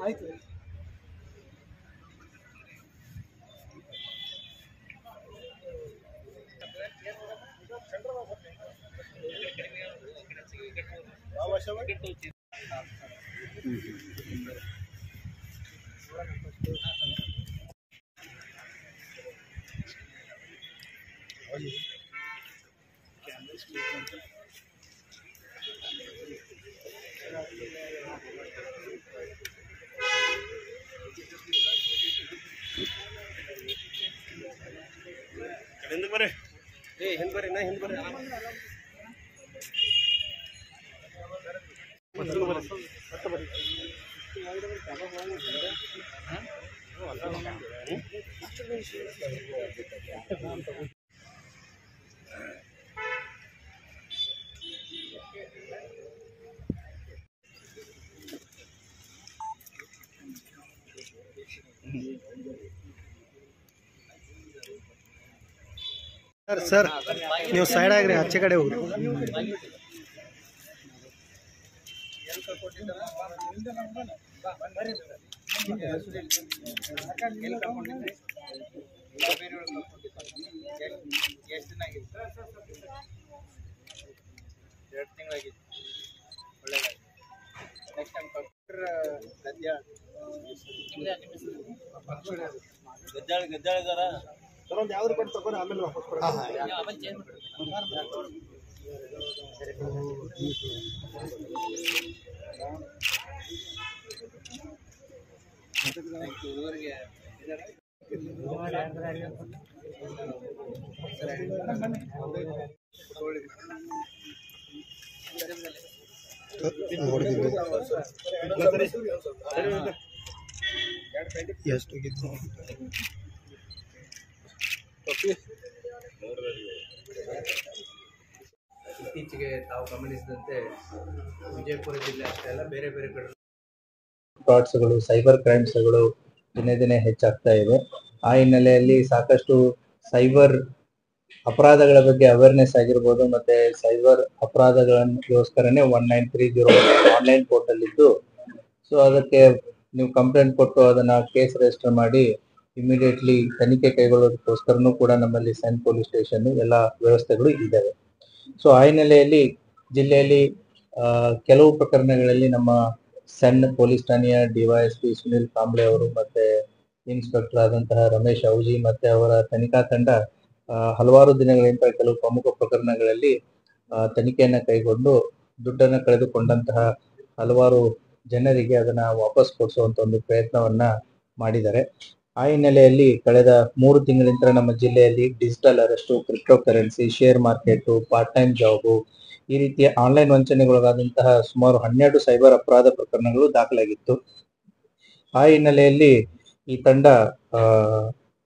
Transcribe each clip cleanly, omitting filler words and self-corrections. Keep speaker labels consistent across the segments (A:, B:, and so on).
A: ಆಯ್ತು.
B: ಹಿಂದೆ ಬರ್ರಿ, ಹಿಂದೆ ಬರ್ರಿ, ನಾ ಹಿಂದೆ ಬರ್ರಿ.
A: ಸರ್ ನೀವು ಸೈಡ್ ಆಗ್ರಿ, ಆಚೆ ಕಡೆ ಹೋಗ್ರಿ.
B: ಗದ್ದಾಳ
A: ಒಂದು ಯಾವ್ದು ಕೊಟ್ಟು ತಗೊಂಡು ಆಮೇಲೆ ವಾಪಸ್ ಎಷ್ಟು
C: ಇತ್ತೀಚೆಗೆ ತಾವು ಗಮನಿಸಿದಂತೆ ವಿಜಯಪುರ ಜಿಲ್ಲೆ ಅಷ್ಟೇ ಅಲ್ಲ, ಬೇರೆ ಬೇರೆ ಕಡೆ ಫ್ರಾಡ್ಸ್ಗಳು, ಸೈಬರ್ ಕ್ರೈಮ್ಸ್ಗಳು ದಿನೇ ದಿನೇ ಹೆಚ್ಚಾಗ್ತಾ ಇದೆ. ಆ ಹಿನ್ನೆಲೆಯಲ್ಲಿ ಸಾಕಷ್ಟು ಸೈಬರ್ ಅಪರಾಧಗಳ ಬಗ್ಗೆ ಅವೇರ್ನೆಸ್ ಆಗಿರ್ಬೋದು, ಮತ್ತೆ ಸೈಬರ್ ಅಪರಾಧಗಳನ್ಗೋಸ್ಕರನೇ 1930 ಆನ್ಲೈನ್ ಪೋರ್ಟಲ್ ಇದ್ದು, ಸೊ ಅದಕ್ಕೆ ನೀವು ಕಂಪ್ಲೇಂಟ್ ಕೊಟ್ಟು ಅದನ್ನ ಕೇಸ್ ರಿಜಿಸ್ಟರ್ ಮಾಡಿ ಇಮಿಡಿಯೇಟ್ಲಿ ತನಿಖೆ ಕೈಗೊಳ್ಳೋದಕ್ಕೋಸ್ಕರನೂ ಕೂಡ ನಮ್ಮಲ್ಲಿ ಸೆನ್ ಪೊಲೀಸ್ ಸ್ಟೇಷನ್ ಎಲ್ಲ ವ್ಯವಸ್ಥೆಗಳು ಇದ್ದಾವೆ. ಸೊ ಆ ಹಿನ್ನೆಲೆಯಲ್ಲಿ ಜಿಲ್ಲೆಯಲ್ಲಿ ಕೆಲವು ಪ್ರಕರಣಗಳಲ್ಲಿ ನಮ್ಮ ಸೆನ್ ಪೊಲೀಸ್ ಠಾಣೆಯ ಡಿವೈಎಸ್ಪಿ ಸುನಿಲ್ ಕಾಂಬ್ಳೆ ಅವರು ಮತ್ತೆ ಇನ್ಸ್ಪೆಕ್ಟರ್ ಆದಂತಹ ರಮೇಶ್ ಔಜಿ ಮತ್ತೆ ಅವರ ತನಿಖಾ ತಂಡ ಹಲವಾರು ದಿನಗಳಿಂದ ಕೆಲವು ಪ್ರಮುಖ ಪ್ರಕರಣಗಳಲ್ಲಿ ತನಿಖೆಯನ್ನ ಕೈಗೊಂಡು ದುಡ್ಡನ್ನ ಕಳೆದುಕೊಂಡಂತಹ ಹಲವಾರು ಜನರಿಗೆ ಅದನ್ನ ವಾಪಸ್ ಕೊಡಿಸುವಂತ ಒಂದು ಪ್ರಯತ್ನವನ್ನ ಮಾಡಿದ್ದಾರೆ. ಆ ಹಿನ್ನೆಲೆಯಲ್ಲಿ ಕಳೆದ 3 ತಿಂಗಳಿಂದ ನಮ್ಮ ಜಿಲ್ಲೆಯಲ್ಲಿ digital arrest, crypto currency, share market, part time job, ಈ ರೀತಿಯ ಆನ್ಲೈನ್ ವಂಚನೆಗೊಳಗಾದಂತಹ ಸುಮಾರು 12 ಸೈಬರ್ ಅಪರಾಧ ಪ್ರಕರಣಗಳು ದಾಖಲಾಗಿತ್ತು. ಆ ಹಿನ್ನೆಲೆಯಲ್ಲಿ ಈ ತಂಡ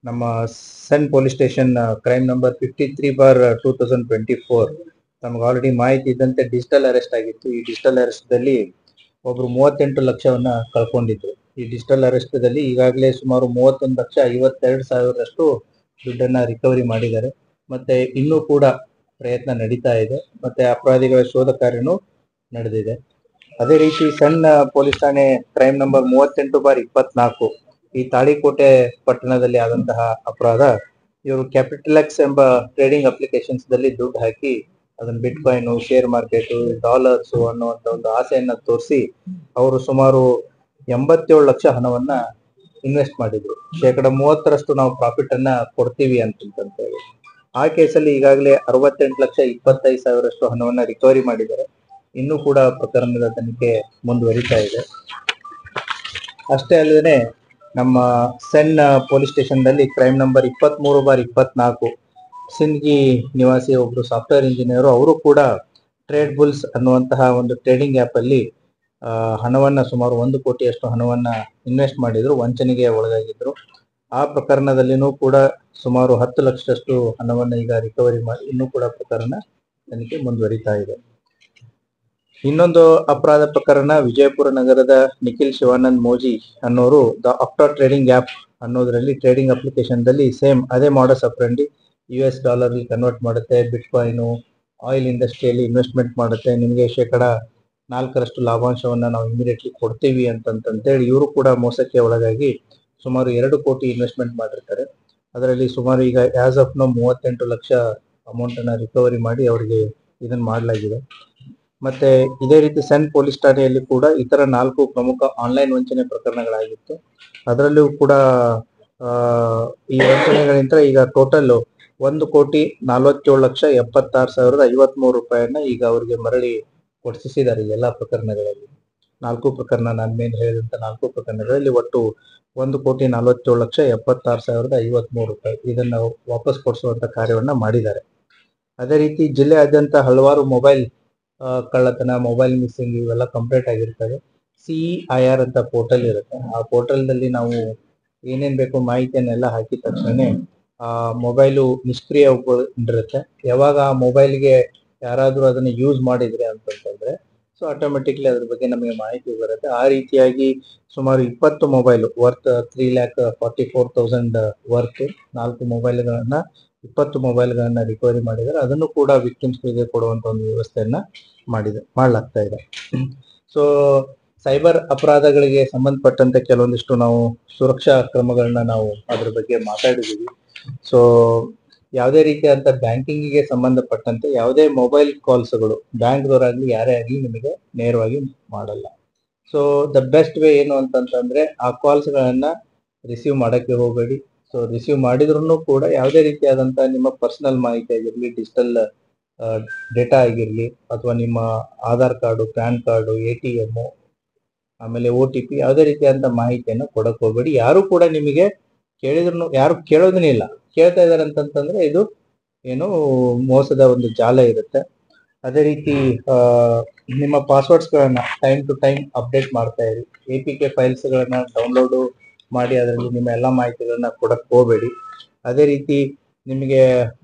C: ನಮ್ಮ ಸೆನ್ ಪೊಲೀಸ್ ಸ್ಟೇಷನ್ ಕ್ರೈಮ್ ನಂಬರ್ 53/2024 ನಮ್ಗೆ ಆಲ್ರೆಡಿ ಮಾಹಿತಿ ಇದ್ದಂತೆ ಡಿಜಿಟಲ್ ಅರೆಸ್ಟ್ ಆಗಿತ್ತು. ಈ ಡಿಜಿಟಲ್ ಅರೆಸ್ಟ್ ದಲ್ಲಿ ಒಬ್ರು 38 ಲಕ್ಷವನ್ನ ಕಳ್ಕೊಂಡಿದ್ರು. ಈ ಡಿಜಿಟಲ್ ಅರೆಸ್ಟ್ ದಲ್ಲಿ ಈಗಾಗಲೇ ಸುಮಾರು 31,52,000 ದುಡ್ಡನ್ನ ರಿಕವರಿ ಮಾಡಿದ್ದಾರೆ. ಮತ್ತೆ ಇನ್ನೂ ಕೂಡ ಪ್ರಯತ್ನ ನಡೀತಾ ಇದೆ, ಮತ್ತೆ ಅಪರಾಧಿಗಳ ಶೋಧ ಕಾರ್ಯನೂ ನಡೆದಿದೆ. ಅದೇ ರೀತಿ ಸಣ್ಣ ಪೊಲೀಸ್ ಠಾಣೆ ಕ್ರೈಮ್ ನಂಬರ್ 38/24 ಈ ತಾಳಿಕೋಟೆ ಪಟ್ಟಣದಲ್ಲಿ ಆದಂತಹ ಅಪರಾಧ. ಇವರು ಕ್ಯಾಪಿಟಲ್ ಎಕ್ಸ್ ಎಂಬ ಟ್ರೇಡಿಂಗ್ ಅಪ್ಲಿಕೇಶನ್ಸ್ ದಲ್ಲಿ ದುಡ್ಡು ಹಾಕಿ ಅದನ್ನ ಬಿಟ್ ಕಾಯಿನ್, ಶೇರ್ ಮಾರ್ಕೆಟ್, ಡಾಲರ್ಸ್ ಅನ್ನುವಂತ ಒಂದು ಆಸೆಯನ್ನ ತೋರಿಸಿ ಅವರು ಸುಮಾರು 87 ಲಕ್ಷ ಹಣವನ್ನ ಇನ್ವೆಸ್ಟ್ ಮಾಡಿದ್ರು. 30% ನಾವು ಪ್ರಾಫಿಟ್ ಅನ್ನ ಕೊಡ್ತೀವಿ ಅಂತ ಹೇಳಿ. ಆ ಕೇಸಲ್ಲಿ ಈಗಾಗಲೇ 68,25,000 ಹಣವನ್ನ ರಿಕವರಿ ಮಾಡಿದ್ದಾರೆ. ಇನ್ನೂ ಕೂಡ ಪ್ರಕರಣದ ತನಿಖೆ ಮುಂದುವರಿತಾ ಇದೆ. ಅಷ್ಟೇ ಅಲ್ಲದೆ ನಮ್ಮ ಸೆನ್ ಪೊಲೀಸ್ ಸ್ಟೇಷನ್ ದಲ್ಲಿ ಕ್ರೈಮ್ ನಂಬರ್ 23/24 ಸಿಂದಗಿ ನಿವಾಸಿ ಒಬ್ರು ಸಾಫ್ಟ್ವೇರ್ ಇಂಜಿನಿಯರ್, ಅವರು ಕೂಡ ಟ್ರೇಡ್ ಬುಲ್ಸ್ ಅನ್ನುವಂತಹ ಒಂದು ಟ್ರೇಡಿಂಗ್ ಆಪ್ ಅಲ್ಲಿ ಹಣವನ್ನ ಸುಮಾರು 1 ಕೋಟಿಯಷ್ಟು ಹಣವನ್ನ ಇನ್ವೆಸ್ಟ್ ಮಾಡಿದ್ರು, ವಂಚನೆಗೆ ಒಳಗಾಗಿದ್ರು. ಆ ಪ್ರಕರಣದಲ್ಲಿನೂ ಕೂಡ ಸುಮಾರು 10 ಲಕ್ಷದಷ್ಟು ಹಣವನ್ನ ಈಗ ರಿಕವರಿ ಮಾಡಿ ಇನ್ನೂ ಕೂಡ ಪ್ರಕರಣ ತನಿಖೆ ಮುಂದುವರಿತಾ ಇದೆ. ಇನ್ನೊಂದು ಅಪರಾಧ ಪ್ರಕರಣ ವಿಜಯಪುರ ನಗರದ ನಿಖಿಲ್ ಶಿವಾನಂದ್ ಮೋಜಿ ಅನ್ನೋರು ದ ಆಕ್ಟಾ ಟ್ರೇಡಿಂಗ್ ಆಪ್ ಅನ್ನೋದ್ರಲ್ಲಿ ಟ್ರೇಡಿಂಗ್ ಅಪ್ಲಿಕೇಶನ್ ದಲ್ಲಿ ಸೇಮ್ ಅದೇ ಮಾಡಸ್ ಅಪ್ರೆಂಡಿ US ಡಾಲರ್ ಕನ್ವರ್ಟ್ ಮಾಡುತ್ತೆ, ಬಿಟ್ ಕಾಯಿನು, ಆಯಿಲ್ ಇಂಡಸ್ಟ್ರಿಯಲ್ಲಿ ಇನ್ವೆಸ್ಟ್ಮೆಂಟ್ ಮಾಡುತ್ತೆ, ನಿಮಗೆ ಶೇಕಡ 4ರಷ್ಟು ಲಾಭಾಂಶವನ್ನು ನಾವು ಇಮಿಡಿಯೇಟ್ಲಿ ಕೊಡ್ತೀವಿ ಅಂತಂತೇಳಿ ಇವರು ಕೂಡ ಮೋಸಕ್ಕೆ ಒಳಗಾಗಿ ಸುಮಾರು 2 ಕೋಟಿ ಇನ್ವೆಸ್ಟ್ಮೆಂಟ್ ಮಾಡಿರ್ತಾರೆ. ಅದರಲ್ಲಿ ಸುಮಾರು ಈಗ ಆಸ್ ಆಫ್ ನೋ 38 ಲಕ್ಷ ಅಮೌಂಟನ್ನು ರಿಕವರಿ ಮಾಡಿ ಅವರಿಗೆ ಇದನ್ನು ಮಾಡಲಾಗಿದೆ. ಮತ್ತೆ ಇದೇ ರೀತಿ ಸೆನ್ ಪೊಲೀಸ್ ಠಾಣೆಯಲ್ಲಿ ಕೂಡ ಇತರ 4 ಪ್ರಮುಖ ಆನ್ಲೈನ್ ವಂಚನೆ ಪ್ರಕರಣಗಳಾಗಿತ್ತು. ಅದರಲ್ಲೂ ಕೂಡ ಈ ವಂಚನೆಗಳಿಂದ ಈಗ ಟೋಟಲ್ 1,47,76,053 ರೂಪಾಯಿಯನ್ನ ಈಗ ಅವರಿಗೆ ಮರಳಿ ಕೊಡಿಸಿದ್ದಾರೆ. ಎಲ್ಲ ಪ್ರಕರಣಗಳಲ್ಲಿ 4 ಪ್ರಕರಣ, ನಾನು ಮೇನ್ ಹೇಳಿದಂತ 4 ಪ್ರಕರಣಗಳಲ್ಲಿ ಒಟ್ಟು 1,47,76,053 ರೂಪಾಯಿ ಇದನ್ನ ವಾಪಸ್ ಕೊಡಿಸುವಂತ ಕಾರ್ಯವನ್ನ ಮಾಡಿದ್ದಾರೆ. ಅದೇ ರೀತಿ ಜಿಲ್ಲೆಯಾದ್ಯಂತ ಹಲವಾರು ಮೊಬೈಲ್ ಕಳ್ಳತನ, ಮೊಬೈಲ್ ಮಿಸ್ಸಿಂಗ್ ಇವೆಲ್ಲ ಕಂಪ್ಲೀಟ್ ಆಗಿರ್ತವೆ. CEIR ಅಂತ ಪೋರ್ಟಲ್ ಇರುತ್ತೆ. ಆ ಪೋರ್ಟಲ್ನಲ್ಲಿ ನಾವು ಏನೇನ್ ಬೇಕು ಮಾಹಿತಿಯನ್ನೆಲ್ಲ ಹಾಕಿದ ತಕ್ಷಣ ಆ ಮೊಬೈಲು ನಿಷ್ಕ್ರಿಯಗೊಂಡಿರುತ್ತೆ. ಯಾವಾಗ ಆ ಮೊಬೈಲ್ಗೆ ಯಾರಾದ್ರೂ ಅದನ್ನ ಯೂಸ್ ಮಾಡಿದ್ರೆ ಅಂತಂದ್ರೆ ಸೊ ಆಟೋಮೆಟಿಕ್ಲಿ ಅದ್ರ ಬಗ್ಗೆ ನಮಗೆ ಮಾಹಿತಿ ಬರುತ್ತೆ. ಆ ರೀತಿಯಾಗಿ ಸುಮಾರು 20 ಮೊಬೈಲ್ ವರ್ತ್ 3,44,000 ವರ್ತ್ 4 ಮೊಬೈಲ್ಗಳನ್ನ 20 ಮೊಬೈಲ್ಗಳನ್ನ ರಿಕವರಿ ಮಾಡಿದ್ದಾರೆ. ಅದನ್ನು ಕೂಡ ವಿಕ್ಟಿಮ್ಸ್ಗಳಿಗೆ ಕೊಡುವಂತ ಒಂದು ವ್ಯವಸ್ಥೆಯನ್ನ ಮಾಡಲಾಗ್ತಾ ಇದೆ. ಸೊ ಸೈಬರ್ ಅಪರಾಧಗಳಿಗೆ ಸಂಬಂಧಪಟ್ಟಂತೆ ಕೆಲವೊಂದಿಷ್ಟು ನಾವು ಸುರಕ್ಷಾ ಕ್ರಮಗಳನ್ನ ನಾವು ಅದ್ರ ಬಗ್ಗೆ ಮಾತಾಡಿದೀವಿ. ಸೊ ಯಾವುದೇ ರೀತಿಯಾದಂತ ಬ್ಯಾಂಕಿಂಗಿಗೆ ಸಂಬಂಧಪಟ್ಟಂತೆ ಯಾವುದೇ ಮೊಬೈಲ್ ಕಾಲ್ಸ್ಗಳು ಬ್ಯಾಂಕ್ದವರಾಗ್ಲಿ ಯಾರೇ ಆಗಲಿ ನಿಮಗೆ ನೇರವಾಗಿ ಮಾಡಲ್ಲ. ಸೊ ದ ಬೆಸ್ಟ್ ವೇ ಏನು ಅಂತಂತಂದ್ರೆ ಆ ಕಾಲ್ಸ್ಗಳನ್ನ ರಿಸೀವ್ ಮಾಡಕ್ಕೆ ಹೋಗಬೇಡಿ. ಸೊ ರಿಸೀವ್ ಮಾಡಿದ್ರು ಕೂಡ ಯಾವುದೇ ರೀತಿಯಾದಂತ ನಿಮ್ಮ ಪರ್ಸನಲ್ ಮಾಹಿತಿ ಆಗಿರ್ಲಿ, ಡಿಜಿಟಲ್ ಡೇಟಾ ಆಗಿರ್ಲಿ, ಅಥವಾ ನಿಮ್ಮ Aadhaar card, PAN card, ATM, ಆಮೇಲೆ OTP ಯಾವುದೇ ರೀತಿಯಾದಂತ ಮಾಹಿತಿಯನ್ನು ಕೊಡಕ್ ಹೋಗ್ಬೇಡಿ. ಯಾರು ಕೂಡ ನಿಮಗೆ ಕೇಳಿದ್ರು ಯಾರು ಕೇಳೋದನ್ನೇ ಇಲ್ಲ, ಕೇಳ್ತಾ ಇದಾರೆ ಅಂತಂತಂದ್ರೆ ಇದು ಏನು ಮೋಸದ ಒಂದು ಜಾಲ ಇರುತ್ತೆ. ಅದೇ ರೀತಿ ನಿಮ್ಮ ಪಾಸ್ವರ್ಡ್ಸ್ ಗಳನ್ನ ಟೈಮ್ ಟು ಟೈಮ್ ಅಪ್ಡೇಟ್ ಮಾಡ್ತಾ ಇರಿ. APK ಫೈಲ್ಸ್ ಗಳನ್ನ ಡೌನ್ಲೋಡ್ ಮಾಡಿ ಅದರಲ್ಲಿ ನಿಮ್ಮ ಎಲ್ಲಾ ಮಾಹಿತಿಗಳನ್ನ ಕೊಡಕ್ ಹೋಗಬೇಡಿ. ಅದೇ ರೀತಿ ನಿಮಗೆ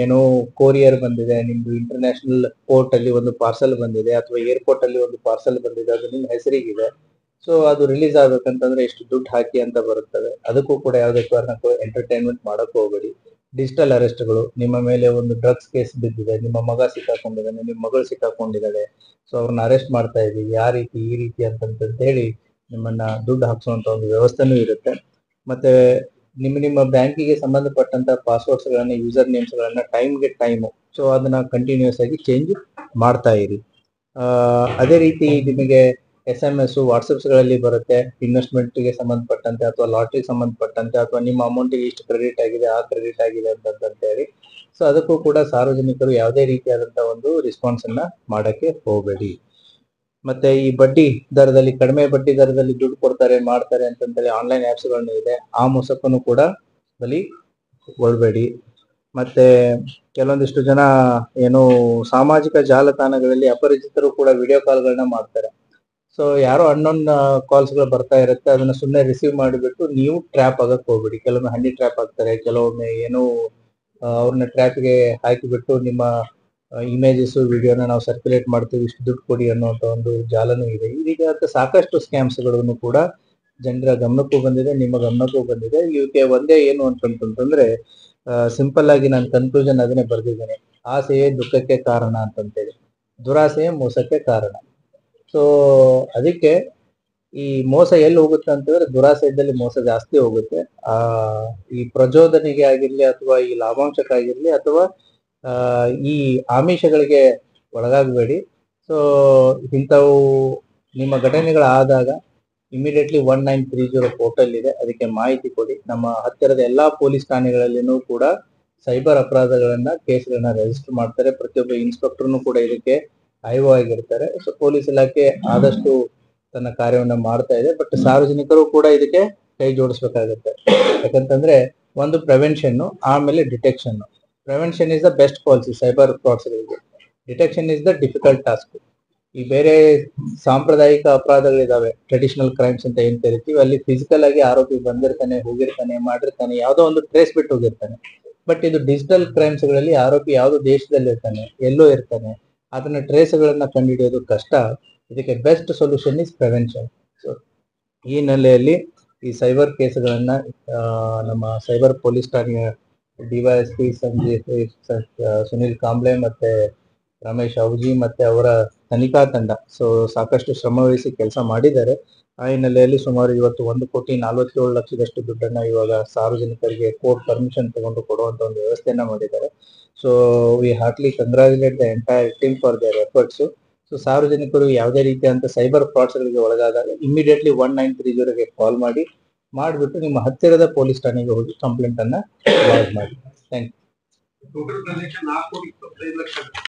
C: ಏನೋ ಕೊರಿಯರ್ ಬಂದಿದೆ, ನಿಮ್ದು ಇಂಟರ್ನ್ಯಾಷನಲ್ ಪೋರ್ಟ್ ಅಲ್ಲಿ ಒಂದು ಪಾರ್ಸಲ್ ಬಂದಿದೆ ಅಥವಾ ಏರ್ಪೋರ್ಟ್ ಅಲ್ಲಿ ಒಂದು ಪಾರ್ಸಲ್ ಬಂದಿದೆ, ಅದು ನಿಮ್ಮ ಹೆಸರಿಗಿದೆ. ಸೊ ಅದು ರಿಲೀಸ್ ಆಗ್ಬೇಕಂತಂದ್ರೆ ಎಷ್ಟು ದುಡ್ಡು ಹಾಕಿ ಅಂತ ಬರುತ್ತವೆ. ಅದಕ್ಕೂ ಕೂಡ ಯಾವುದೇ ಕಾರಣಕ್ಕೂ ಎಂಟರ್ಟೈನ್ಮೆಂಟ್ ಮಾಡಕ್ ಹೋಗಬೇಡಿ. ಡಿಜಿಟಲ್ ಅರೆಸ್ಟ್ಗಳು, ನಿಮ್ಮ ಮೇಲೆ ಒಂದು ಡ್ರಗ್ಸ್ ಕೇಸ್ ಬಿದ್ದಿದೆ, ನಿಮ್ಮ ಮಗ ಸಿಕ್ಕಾಕೊಂಡಿದ್ದಾನೆ, ನಿಮ್ಮ ಮಗಳು ಸಿಕ್ಕಾಕೊಂಡಿದ್ದಾಳೆ, ಸೊ ಅವ್ರನ್ನ ಅರೆಸ್ಟ್ ಮಾಡ್ತಾ ಇದೀವಿ, ಆ ರೀತಿ ಈ ರೀತಿ ಅಂತಂತ ಹೇಳಿ ನಿಮ್ಮನ್ನ ದುಡ್ಡು ಹಾಕ್ಸುವಂತ ಒಂದು ವ್ಯವಸ್ಥೆನೂ ಇರುತ್ತೆ. ಮತ್ತೆ ನಿಮ್ಮ ಬ್ಯಾಂಕಿಗೆ ಸಂಬಂಧಪಟ್ಟಂತ ಪಾಸ್ವರ್ಡ್ಸ್ ಗಳನ್ನ, ಯೂಸರ್ ನೇಮ್ಸ್ ಗಳನ್ನ ಟೈಮ್ಗೆ ಟೈಮು ಸೊ ಅದನ್ನ ಕಂಟಿನ್ಯೂಸ್ ಆಗಿ ಚೇಂಜ್ ಮಾಡ್ತಾ ಇರಿ. ಅದೇ ರೀತಿ ನಿಮಗೆ SMS ವಾಟ್ಸಪ್ಸ್ ಗಳಲ್ಲಿ ಬರುತ್ತೆ ಇನ್ವೆಸ್ಟ್ಮೆಂಟ್ಗೆ ಸಂಬಂಧಪಟ್ಟಂತೆ ಅಥವಾ ಲಾಟ್ರಿಗೆ ಸಂಬಂಧಪಟ್ಟಂತೆ ಅಥವಾ ನಿಮ್ಮ ಅಮೌಂಟಿಗೆ ಇಷ್ಟು ಕ್ರೆಡಿಟ್ ಆಗಿದೆ, ಆ ಕ್ರೆಡಿಟ್ ಆಗಿದೆ ಅಂತ ಹೇಳಿ. ಸೊ ಅದಕ್ಕೂ ಕೂಡ ಸಾರ್ವಜನಿಕರು ಯಾವುದೇ ರೀತಿಯಾದಂತ ಒಂದು ರೆಸ್ಪಾನ್ಸ್ ಅನ್ನ ಮಾಡಕ್ಕೆ ಹೋಗಬೇಡಿ. ಮತ್ತೆ ಈ ಬಡ್ಡಿ ದರದಲ್ಲಿ, ಕಡಿಮೆ ಬಡ್ಡಿ ದರದಲ್ಲಿ ದುಡ್ಡು ಕೊಡ್ತಾರೆ ಮಾಡ್ತಾರೆ ಅಂತಂತೇಳಿ ಆನ್ಲೈನ್ ಆಪ್ಸ್ ಗಳನ್ನು ಇದೆ, ಆ ಮೋಸಕ್ಕೂ ಕೂಡ ಬಲಿ ಕೊಡಬೇಡಿ. ಮತ್ತೆ ಕೆಲವೊಂದಿಷ್ಟು ಜನ ಏನು ಸಾಮಾಜಿಕ ಜಾಲತಾಣಗಳಲ್ಲಿ ಅಪರಿಚಿತರು ಕೂಡ ವಿಡಿಯೋ ಕಾಲ್ಗಳನ್ನ ಮಾಡ್ತಾರೆ. ಸೊ ಯಾರೋ ಅನ್ನೋನ್ ಕಾಲ್ಸ್ಗಳು ಬರ್ತಾ ಇರುತ್ತೆ, ಅದನ್ನ ಸುಮ್ಮನೆ ರಿಸೀವ್ ಮಾಡಿಬಿಟ್ಟು ನೀವು ಟ್ರ್ಯಾಪ್ ಆಗಕ್ ಹೋಗ್ಬೇಡಿ. ಕೆಲವೊಮ್ಮೆ ಹನಿ ಟ್ರ್ಯಾಪ್ ಆಗ್ತಾರೆ, ಕೆಲವೊಮ್ಮೆ ಏನೋ ಅವ್ರನ್ನ ಟ್ರ್ಯಾಪ್ಗೆ ಹಾಕಿಬಿಟ್ಟು ನಿಮ್ಮ ಇಮೇಜಸ್ ವಿಡಿಯೋನ ನಾವು ಸರ್ಕ್ಯುಲೇಟ್ ಮಾಡ್ತೀವಿ, ಇಷ್ಟು ದುಡ್ಡು ಕೊಡಿ ಅನ್ನುವಂತ ಒಂದು ಜಾಲನೂ ಇದೆ. ಈ ರೀತಿಯಾದ ಸಾಕಷ್ಟು ಸ್ಕ್ಯಾಮ್ಸ್ಗಳನ್ನು ಕೂಡ ಜನರ ಗಮನಕ್ಕೂ ಬಂದಿದೆ, ನಿಮ್ಮ ಗಮನಕ್ಕೂ ಬಂದಿದೆ. ಇವಕ್ಕೆ ಒಂದೇ ಏನು ಅಂತಂತಂದ್ರೆ ಸಿಂಪಲ್ ಆಗಿ ನಾನು ಕನ್ಕ್ಲೂಷನ್ ಅದನ್ನೇ ಬರ್ದಿದ್ದೇನೆ, ಆಸೆಯೇ ದುಃಖಕ್ಕೆ ಕಾರಣ ಅಂತಂತೇಳಿ, ದುರಾಸೆಯೇ ಮೋಸಕ್ಕೆ ಕಾರಣ. ಸೊ ಅದಕ್ಕೆ ಈ ಮೋಸ ಎಲ್ಲಿ ಹೋಗುತ್ತೆ ಅಂತಂದ್ರೆ ದುರಾಸೆ ಇದ್ದಲ್ಲಿ ಮೋಸ ಜಾಸ್ತಿ ಹೋಗುತ್ತೆ. ಈ ಪ್ರಚೋದನೆಗೆ ಆಗಿರ್ಲಿ ಅಥವಾ ಈ ಲಾಭಾಂಶಕ್ಕಾಗಿರ್ಲಿ ಅಥವಾ ಈ ಆಮಿಷಗಳಿಗೆ ಒಳಗಾಗಬೇಡಿ. ಸೊ ಇಂಥವು ನಿಮ್ಮ ಘಟನೆಗಳಾದಾಗ ಇಮಿಡಿಯೇಟ್ಲಿ 1930 ಪೋರ್ಟಲ್ ಇದೆ, ಅದಕ್ಕೆ ಮಾಹಿತಿ ಕೊಡಿ. ನಮ್ಮ ಹತ್ತಿರದ ಎಲ್ಲಾ ಪೊಲೀಸ್ ಠಾಣೆಗಳಲ್ಲಿನೂ ಕೂಡ ಸೈಬರ್ ಅಪರಾಧಗಳನ್ನ ಕೇಸ್ಗಳನ್ನ ರಿಜಿಸ್ಟರ್ ಮಾಡ್ತಾರೆ. ಪ್ರತಿಯೊಬ್ಬ ಇನ್ಸ್ಪೆಕ್ಟರ್ನು ಕೂಡ ಇದಕ್ಕೆ IO ಆಗಿರ್ತಾರೆ. ಸೊ ಪೊಲೀಸ್ ಇಲಾಖೆ ಆದಷ್ಟು ತನ್ನ ಕಾರ್ಯವನ್ನ ಮಾಡ್ತಾ ಇದೆ. ಬಟ್ ಸಾರ್ವಜನಿಕರು ಕೂಡ ಇದಕ್ಕೆ ಕೈ ಜೋಡಿಸ್ಬೇಕಾಗುತ್ತೆ. ಯಾಕಂತಂದ್ರೆ ಒಂದು ಪ್ರಿವೆನ್ಷನ್, ಆಮೇಲೆ detection. Prevention is the best policy cyber ಫ್ರಾಡ್ಸ್ಗಳಿಗೆ, detection is the difficult task. ಈ ಬೇರೆ ಸಾಂಪ್ರದಾಯಿಕ ಅಪರಾಧಗಳಿದಾವೆ, ಟ್ರೆಡಿಷನಲ್ ಕ್ರೈಮ್ಸ್ ಅಂತ ಏನ್ ಕರಿತೀವಿ, ಅಲ್ಲಿ ಫಿಸಿಕಲ್ ಆಗಿ ಆರೋಪಿ ಬಂದಿರ್ತಾನೆ, ಹೋಗಿರ್ತಾನೆ, ಮಾಡಿರ್ತಾನೆ, ಯಾವ್ದೋ ಒಂದು ಟ್ರೇಸ್ ಬಿಟ್ಟು ಹೋಗಿರ್ತಾನೆ. ಬಟ್ ಇದು ಡಿಜಿಟಲ್ ಕ್ರೈಮ್ಸ್ ಗಳಲ್ಲಿ ಆರೋಪಿ ಯಾವ್ದೋ ದೇಶದಲ್ಲಿ ಇರ್ತಾನೆ, ಎಲ್ಲೋ ಇರ್ತಾನೆ, ಅದನ್ನ ಟ್ರೇಸ್ಗಳನ್ನ ಕಂಡುಹಿಡಿಯೋದು ಕಷ್ಟ. ಇದಕ್ಕೆ best solution is prevention. So ಈ ನೆಲೆಯಲ್ಲಿ ಈ ಸೈಬರ್ ಕೇಸ್ಗಳನ್ನ ನಮ್ಮ ಸೈಬರ್ ಪೊಲೀಸ್ ಠಾಣೆಯ DYSP ಸುನಿಲ್ ಕಾಂಬ್ಳೆ ಮತ್ತೆ ರಮೇಶ್ ಅವುಜಿ ಮತ್ತೆ ಅವರ ತನಿಖಾ ತಂಡ ಸಾಕಷ್ಟು ಶ್ರಮವಹಿಸಿ ಕೆಲಸ ಮಾಡಿದ್ದಾರೆ. ಆ ಹಿನ್ನೆಲೆಯಲ್ಲಿ ಸುಮಾರು ಇವತ್ತು 1,47,00,000 ದುಡ್ಡನ್ನ ಇವಾಗ ಸಾರ್ವಜನಿಕರಿಗೆ ಕೋರ್ಟ್ ಪರ್ಮಿಷನ್ ತಗೊಂಡು ಕೊಡುವಂತ ಒಂದು ವ್ಯವಸ್ಥೆಯನ್ನ ಮಾಡಿದ್ದಾರೆ. So we heartily congratulate the entire team for their efforts. So ಸಾರ್ವಜನಿಕರು ಯಾವುದೇ ರೀತಿಯಾದಂತ ಸೈಬರ್ ಫ್ರಾಡ್ಸ್ ಗಳಿಗೆ ಒಳಗಾದಾಗ ಇಮಿಡಿಯೇಟ್ಲಿ 1930ಗೆ ಕಾಲ್ ಮಾಡಿಬಿಟ್ಟು ನಿಮ್ಮ ಹತ್ತಿರದ ಪೊಲೀಸ್ ಠಾಣೆಗೆ ಹೋಗಿ ಕಂಪ್ಲೇಂಟ್ ಅನ್ನ ಲಾಡ್ಜ್ ಮಾಡಿ. Thank you.